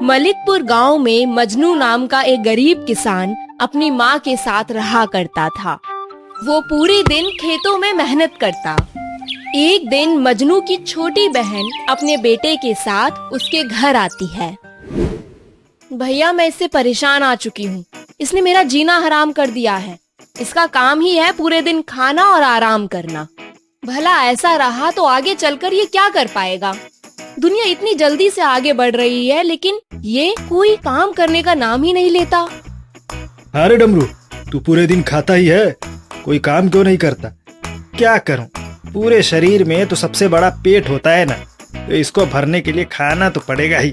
मलिकपुर गांव में मजनू नाम का एक गरीब किसान अपनी माँ के साथ रहा करता था। वो पूरे दिन खेतों में मेहनत करता। एक दिन मजनू की छोटी बहन अपने बेटे के साथ उसके घर आती है। भैया, मैं इससे परेशान आ चुकी हूँ। इसने मेरा जीना हराम कर दिया है। इसका काम ही है पूरे दिन खाना और आराम करना। भला ऐसा रहा तो आगे चलकर ये क्या कर पाएगा? दुनिया इतनी जल्दी से आगे बढ़ रही है, लेकिन ये कोई काम करने का नाम ही नहीं लेता। अरे डमरू, तू पूरे दिन खाता ही है, कोई काम क्यों नहीं करता? क्या करूं, पूरे शरीर में तो सबसे बड़ा पेट होता है ना, तो इसको भरने के लिए खाना तो पड़ेगा ही।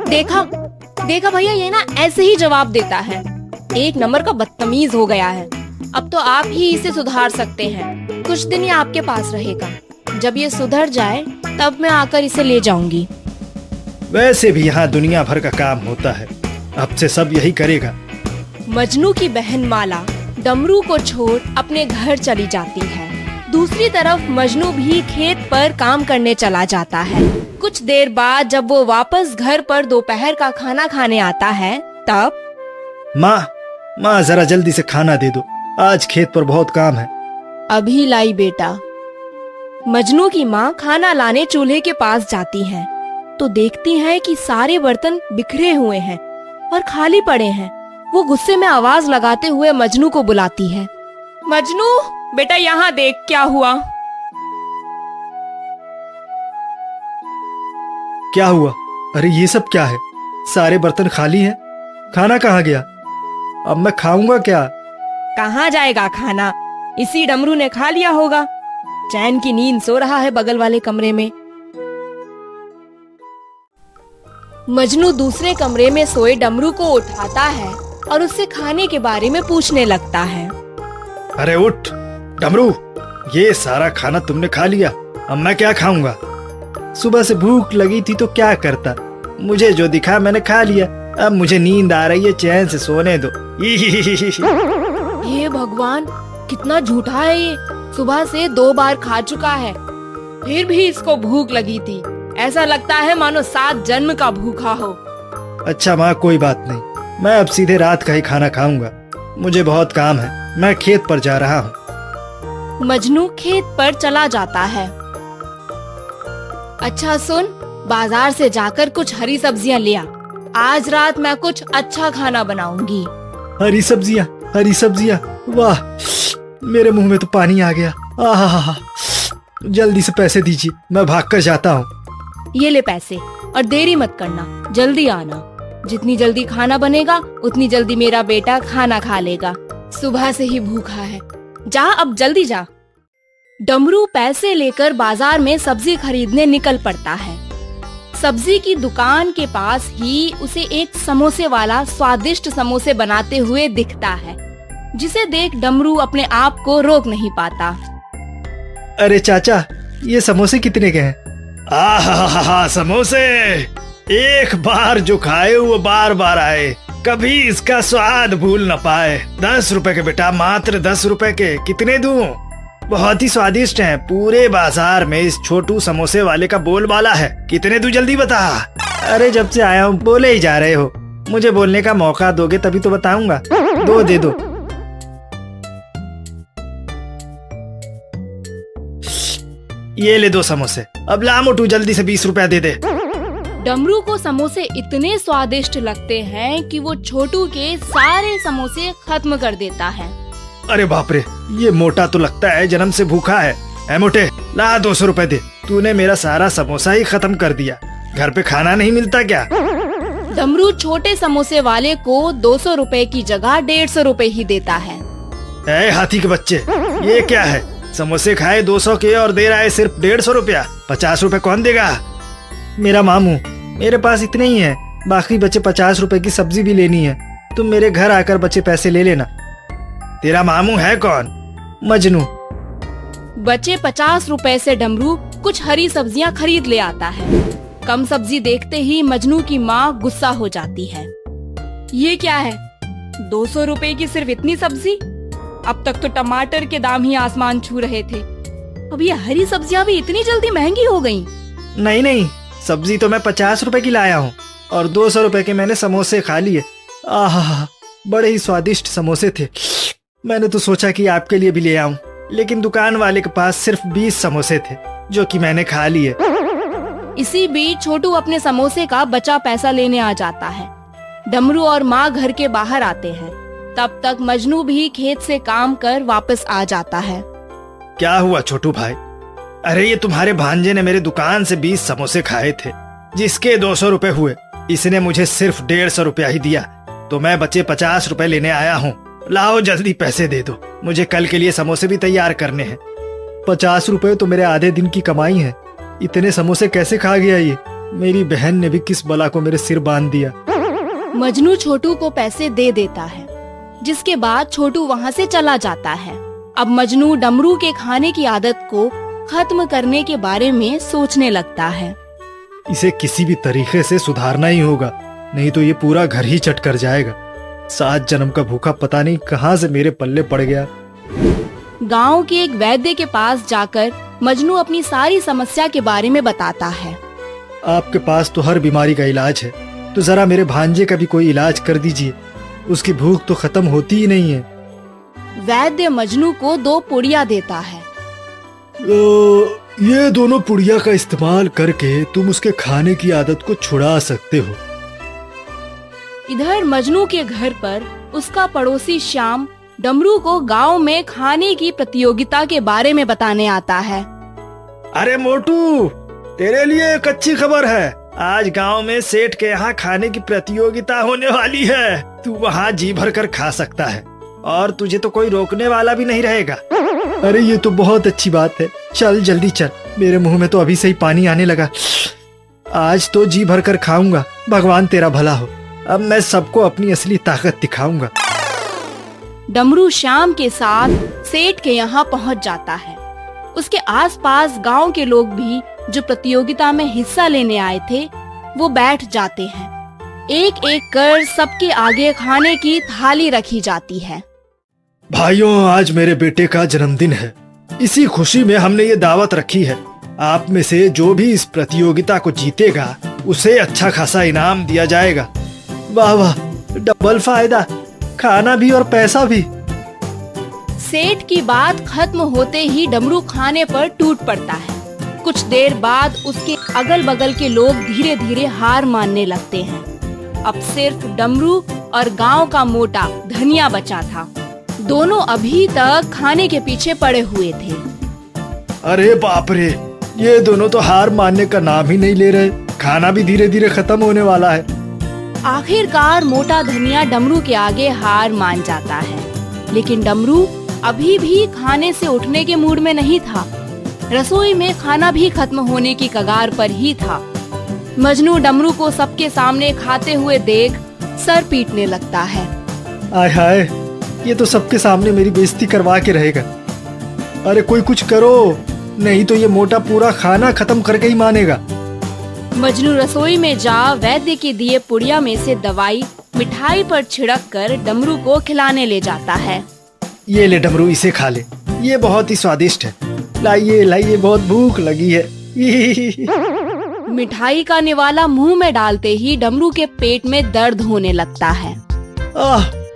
देखा भैया, ये ना ऐसे ही जवाब देता है। एक नंबर का बदतमीज हो गया है। अब तो आप ही इसे सुधार सकते हैं। कुछ दिन ये आपके पास रहेगा। जब ये सुधर जाए तब मैं आकर इसे ले जाऊंगी। वैसे भी यहाँ दुनिया भर का काम होता है, अब से सब यही करेगा। मजनू की बहन माला डमरू को छोड़ अपने घर चली जाती है। दूसरी तरफ मजनू भी खेत पर काम करने चला जाता है। कुछ देर बाद जब वो वापस घर पर दोपहर का खाना खाने आता है, तब माँ जरा जल्दी से खाना दे दो, आज खेत पर बहुत काम है। अभी लाई बेटा। मजनू की माँ खाना लाने चूल्हे के पास जाती हैं, तो देखती हैं कि सारे बर्तन बिखरे हुए हैं और खाली पड़े हैं। वो गुस्से में आवाज लगाते हुए मजनू को बुलाती है। मजनू बेटा, यहाँ देख क्या हुआ। क्या हुआ? अरे ये सब क्या है? सारे बर्तन खाली हैं, खाना कहाँ गया? अब मैं खाऊंगा क्या? कहाँ जाएगा खाना? इसी डमरू ने खा लिया होगा। चैन की नींद सो रहा है बगल वाले कमरे में। मजनू दूसरे कमरे में सोए डमरू को उठाता है और उससे खाने के बारे में पूछने लगता है। अरे उठ डमरू, ये सारा खाना तुमने खा लिया, अब मैं क्या खाऊंगा? सुबह से भूख लगी थी तो क्या करता, मुझे जो दिखा मैंने खा लिया। अब मुझे नींद आ रही है, चैन से सोने दो। हे भगवान, कितना झूठा है ये। सुबह से 2 बार खा चुका है, फिर भी इसको भूख लगी थी। ऐसा लगता है मानो 7 जन्म का भूखा हो। अच्छा माँ, कोई बात नहीं, मैं अब सीधे रात का ही खाना खाऊंगा। मुझे बहुत काम है, मैं खेत पर जा रहा हूँ। मजनू खेत पर चला जाता है। अच्छा सुन, बाजार से जाकर कुछ हरी सब्जियाँ ले आ। आज रात मैं कुछ अच्छा खाना बनाऊंगी। हरी सब्जियाँ, वाह, मेरे मुंह में तो पानी आ गया। आहा, जल्दी से पैसे दीजिए, मैं भागकर जाता हूँ। ये ले पैसे, और देरी मत करना, जल्दी आना। जितनी जल्दी खाना बनेगा उतनी जल्दी मेरा बेटा खाना खा लेगा। सुबह से ही भूखा है। जा, अब जल्दी जा। डमरू पैसे लेकर बाजार में सब्जी खरीदने निकल पड़ता है। सब्जी की दुकान के पास ही उसे एक समोसे वाला स्वादिष्ट समोसे बनाते हुए दिखता है, जिसे देख डमरू अपने आप को रोक नहीं पाता। अरे चाचा, ये समोसे कितने के हैं? आहा, समोसे एक बार जो खाए वो बार बार आए, कभी इसका स्वाद भूल न पाए। 10 रुपए के बेटा, मात्र 10 रुपए के। कितने दूं? बहुत ही स्वादिष्ट हैं। पूरे बाजार में इस छोटू समोसे वाले का बोलबाला है। कितने दूं, जल्दी बता। अरे जब से आया हूँ बोले ही जा रहे हो। मुझे बोलने का मौका दोगे तभी तो बताऊंगा। दे दो। ये ले 2 समोसे। अब ला मोटू, जल्दी से 20 रुपया दे दे। डमरू को समोसे इतने स्वादिष्ट लगते हैं कि वो छोटू के सारे समोसे खत्म कर देता है। अरे बाप रे, ये मोटा तो लगता है जन्म से भूखा है। ऐ मोटे, ला 200 रुपए दे। तूने मेरा सारा समोसा ही खत्म कर दिया। घर पे खाना नहीं मिलता क्या? डमरू छोटे समोसे वाले को 200 रुपए की जगह 150 रुपए ही देता है। ऐ हाथी के बच्चे, ये क्या है? समोसे खाए 200 के और दे रहा है सिर्फ 150 रुपया। 50 रुपए कौन देगा? मेरा मामू, मेरे पास इतने ही है, बाकी बचे 50 रुपए की सब्जी भी लेनी है। तुम मेरे घर आकर बचे पैसे ले लेना। तेरा मामू है कौन? मजनू। बचे 50 रुपए से डमरू कुछ हरी सब्जियां खरीद ले आता है। कम सब्जी देखते ही मजनू की माँ गुस्सा हो जाती है। ये क्या है, 200 रुपए की सिर्फ इतनी सब्जी? अब तक तो टमाटर के दाम ही आसमान छू रहे थे, अब ये हरी सब्जियां भी इतनी जल्दी महंगी हो गईं। नहीं, सब्जी तो मैं 50 रुपए की लाया हूँ और 200 रुपए के मैंने समोसे खा लिए। आहा, बड़े ही स्वादिष्ट समोसे थे। मैंने तो सोचा कि आपके लिए भी ले आऊं, लेकिन दुकान वाले के पास सिर्फ 20 समोसे थे जो कि मैंने खा लिए। इसी बीच छोटू अपने समोसे का बचा पैसा लेने आ जाता है। डमरू और माँ घर के बाहर आते हैं। तब तक मजनू भी खेत से काम कर वापस आ जाता है। क्या हुआ छोटू भाई? अरे ये तुम्हारे भांजे ने मेरे दुकान से 20 समोसे खाए थे, जिसके 200 रुपए हुए। इसने मुझे सिर्फ 150 रुपया ही दिया, तो मैं बचे 50 रुपए लेने आया हूँ। लाओ जल्दी पैसे दे दो, मुझे कल के लिए समोसे भी तैयार करने हैं। 50 रुपए तो मेरे आधे दिन की कमाई है। इतने समोसे कैसे खा गया ये? मेरी बहन ने भी किस बला को मेरे सिर बांध दिया। मजनू छोटू को पैसे दे देता है, जिसके बाद छोटू वहाँ से चला जाता है। अब मजनू डमरू के खाने की आदत को खत्म करने के बारे में सोचने लगता है। इसे किसी भी तरीके से सुधारना ही होगा, नहीं तो ये पूरा घर ही चट कर जाएगा। 7 जन्म का भूखा पता नहीं कहाँ से मेरे पल्ले पड़ गया। गांव के एक वैद्य के पास जाकर मजनू अपनी सारी समस्या के बारे में बताता है। आपके पास तो हर बीमारी का इलाज है, तो जरा मेरे भांजे का भी कोई इलाज कर दीजिए। उसकी भूख तो खत्म होती ही नहीं है। वैद्य मजनू को 2 पुड़िया देता है। ये दोनों पुड़िया का इस्तेमाल करके तुम उसके खाने की आदत को छुड़ा सकते हो। इधर मजनू के घर पर उसका पड़ोसी श्याम डमरू को गांव में खाने की प्रतियोगिता के बारे में बताने आता है। अरे मोटू, तेरे लिए एक अच्छी खबर है। आज गांव में सेठ के यहाँ खाने की प्रतियोगिता होने वाली है। तू वहाँ जी भर कर खा सकता है और तुझे तो कोई रोकने वाला भी नहीं रहेगा। अरे ये तो बहुत अच्छी बात है। चल जल्दी चल, मेरे मुंह में तो अभी से ही पानी आने लगा। आज तो जी भर कर खाऊंगा। भगवान तेरा भला हो। अब मैं सबको अपनी असली ताकत दिखाऊंगा। डमरू श्याम के साथ सेठ के यहाँ पहुँच जाता है। उसके आसपास गांव के लोग भी जो प्रतियोगिता में हिस्सा लेने आए थे वो बैठ जाते हैं। एक एक कर सबके आगे खाने की थाली रखी जाती है। भाइयों, आज मेरे बेटे का जन्मदिन है। इसी खुशी में हमने ये दावत रखी है। आप में से जो भी इस प्रतियोगिता को जीतेगा उसे अच्छा खासा इनाम दिया जाएगा। वाह वाह, डबल फायदा, खाना भी और पैसा भी। सेठ की बात खत्म होते ही डमरू खाने पर टूट पड़ता है। कुछ देर बाद उसके अगल बगल के लोग धीरे धीरे हार मानने लगते हैं। अब सिर्फ डमरू और गांव का मोटा धनिया बचा था। दोनों अभी तक खाने के पीछे पड़े हुए थे। अरे बाप रे, ये दोनों तो हार मानने का नाम ही नहीं ले रहे। खाना भी धीरे धीरे खत्म होने वाला है। आखिरकार मोटा धनिया डमरू के आगे हार मान जाता है, लेकिन डमरू अभी भी खाने से उठने के मूड में नहीं था। रसोई में खाना भी खत्म होने की कगार पर ही था। मजनू डमरू को सबके सामने खाते हुए देख सर पीटने लगता है। आय हाय, ये तो सबके सामने मेरी बेइज्जती करवा के रहेगा। अरे कोई कुछ करो, नहीं तो ये मोटा पूरा खाना खत्म करके ही मानेगा। मजनू रसोई में जा वैद्य के दिए पुड़िया में से दवाई मिठाई पर छिड़क कर डमरू को खिलाने ले जाता है। ये ले डमरू, इसे खा ले, ये बहुत ही स्वादिष्ट है। लाइए लाइए, बहुत भूख लगी है। मिठाई का निवाला मुंह में डालते ही डमरू के पेट में दर्द होने लगता है।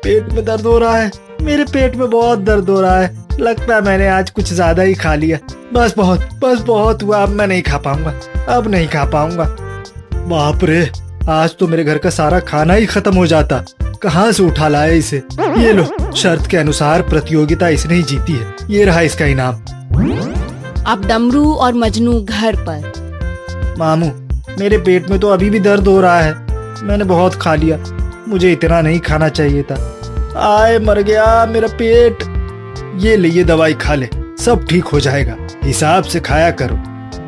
पेट में दर्द हो रहा है। मेरे पेट में बहुत दर्द हो रहा है। लगता है मैंने आज कुछ ज्यादा ही खा लिया। बस बहुत हुआ। अब मैं नहीं खा पाऊंगा। अब नहीं खा पाऊंगा। बाप रे, आज तो मेरे घर का सारा खाना ही खत्म हो जाता। कहाँ से उठा लाया इसे। ये लो, शर्त के अनुसार प्रतियोगिता इसने ही जीती है। ये रहा इसका इनाम। अब डमरू और मजनू घर पर। मामू, मेरे पेट में तो अभी भी दर्द हो रहा है। मैंने बहुत खा लिया। मुझे इतना नहीं खाना चाहिए था। आए मर गया मेरा पेट। ये ले, ये दवाई खा ले, सब ठीक हो जाएगा। हिसाब से खाया करो।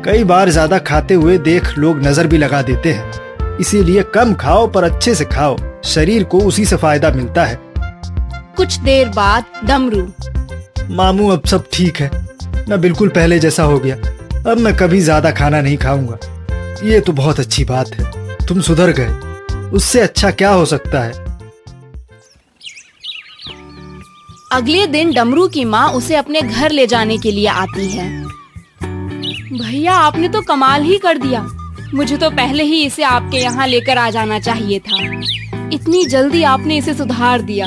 कई बार ज्यादा खाते हुए देख लोग नजर भी लगा देते हैं। इसीलिए कम खाओ पर अच्छे से खाओ। शरीर को उसी से फायदा मिलता है। कुछ देर बाद डमरू। मामू, अब सब ठीक है। मैं बिल्कुल पहले जैसा हो गया। अब मैं कभी ज्यादा खाना नहीं खाऊंगा। ये तो बहुत अच्छी बात है। तुम सुधर गए। उससे अच्छा क्या हो सकता है। अगले दिन डमरू की माँ उसे अपने घर ले जाने के लिए आती है। भैया, आपने तो कमाल ही कर दिया। मुझे तो पहले ही इसे आपके यहाँ लेकर आ जाना चाहिए था। इतनी जल्दी आपने इसे सुधार दिया।